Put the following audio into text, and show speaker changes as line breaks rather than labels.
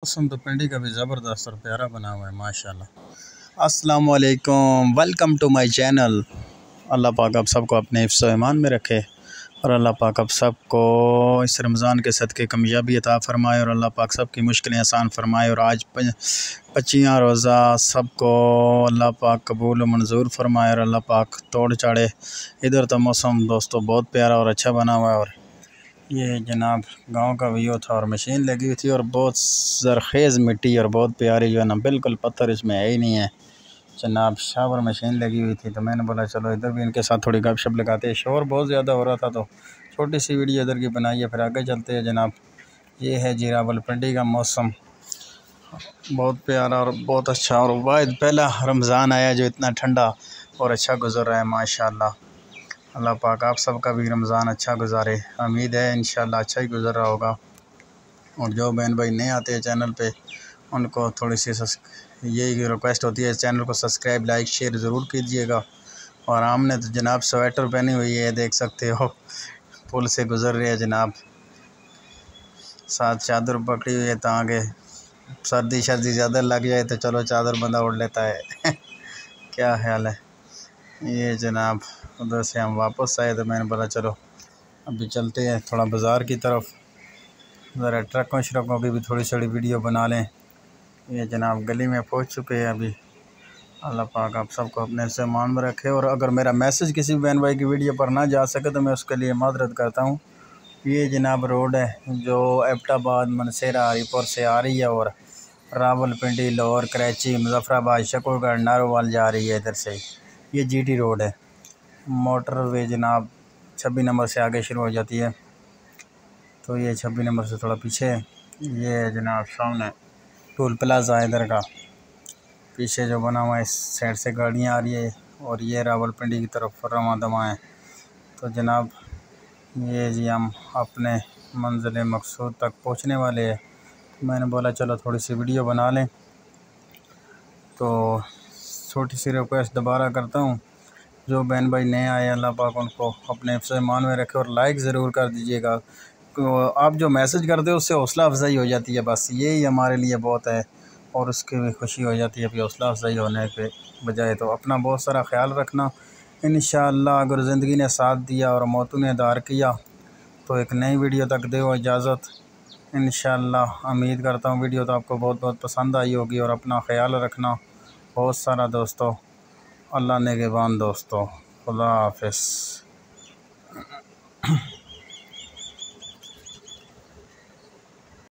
मौसम तो पिंडी का भी ज़बरदस्त और प्यारा बना हुआ है माशाल्लाह। अस्सलाम वालेकुम, वेलकम टू माय चैनल। अल्लाह पाक आप सबको अपने हिफ्ज़ व ईमान में रखे और अल्लाह पाक आप सबको इस रमज़ान के सदक़े कामयाबी अता फ़रमाए और अल्लाह पाक सब की मुश्किलें आसान फ़रमाए। और आज 25 रोज़ा सबको अल्लाह पाक कबूल व मंजूर फ़रमाए और अल्लाह पाक तोड़ चाड़े। इधर तो मौसम दोस्तों बहुत प्यारा और अच्छा बना हुआ है। और ये जनाब गांव का व्यू था और मशीन लगी हुई थी और बहुत ज़रख़ेज़ मिट्टी और बहुत प्यारी जो है ना, बिल्कुल पत्थर इसमें है ही नहीं है जनाब। शावर मशीन लगी हुई थी तो मैंने बोला चलो इधर भी इनके साथ थोड़ी गपशप लगाते हैं। शोर बहुत ज़्यादा हो रहा था तो छोटी सी वीडियो इधर की बनाई है, फिर आगे चलते हैं जनाब। ये है जी रावलपिंडी का मौसम, बहुत प्यारा और बहुत अच्छा। और वाहिद पहला रमज़ान आया जो इतना ठंडा और अच्छा गुजर रहा है माशाल्लाह। अल्लाह पाक आप सबका भी रमज़ान अच्छा गुजारे, उम्मीद है इंशाल्लाह अच्छा ही गुजर रहा होगा। और जो बहन भाई नए आते हैं चैनल पे उनको थोड़ी सी यही रिक्वेस्ट होती है, चैनल को सब्सक्राइब लाइक शेयर ज़रूर कीजिएगा। और हमने तो जनाब स्वेटर पहनी हुई है, देख सकते हो पुल से गुज़र रहे हैं जनाब, साथ चादर पकड़ी हुई है ताकि सर्दी शर्दी ज़्यादा लग जाए तो चलो चादर बंदा ओढ़ लेता है क्या ख्याल है। ये जनाब उधर से हम वापस आए तो मैंने बोला चलो अभी चलते हैं थोड़ा बाज़ार की तरफ, ज़रा ट्रकों श्रकों की भी थोड़ी थोड़ी वीडियो बना लें। ये जनाब गली में पहुंच चुके हैं अभी। अल्लाह पाक आप सबको अपने से मान में रखे। और अगर मेरा मैसेज किसी बहन भाई की वीडियो पर ना जा सके तो मैं उसके लिए मादरत करता हूँ। ये जनाब रोड है जो एबटाबाद मनसेरा हरीपुर से आ रही है और रावलपिंडी लाहौर कराची मुजफ्फराबाद शकरगढ़ नारोवाल जा रही है इधर से। ये जीटी रोड है, मोटरवे जनाब 26 नंबर से आगे शुरू हो जाती है। तो ये 26 नंबर से थोड़ा पीछे है। ये जनाब सामने टोल प्लाजा है इधर का, पीछे जो बना हुआ है इस साइड से गाड़ियाँ आ रही है और ये रावलपिंडी की तरफ रवां दवा है। तो जनाब ये जी हम अपने मंजिल मकसूद तक पहुंचने वाले हैं। मैंने बोला चलो थोड़ी सी वीडियो बना लें। तो छोटी सी रिक्वेस्ट दोबारा करता हूँ, जो बहन भाई नए आए अल्लाह पाक उनको अपने हिफ्ज़ ईमान में रखे और लाइक ज़रूर कर दीजिएगा। तो आप जो मैसेज करते हो उससे हौसला अफजाई हो जाती है, बस यही हमारे लिए बहुत है और उसकी भी खुशी हो जाती है कि हौसला अफजाई होने के बजाय। तो अपना बहुत सारा ख्याल रखना। इंशाअल्लाह अगर ज़िंदगी ने साथ दिया और मौत ने दार किया तो एक नई वीडियो तक दो इजाज़त। इंशाअल्लाह उम्मीद करता हूँ वीडियो तो आपको बहुत बहुत पसंद आई होगी। और अपना ख्याल रखना बहुत सारा दोस्तों। अल्लाह नेगेबान दोस्तों, खुदा हाफ़िज़।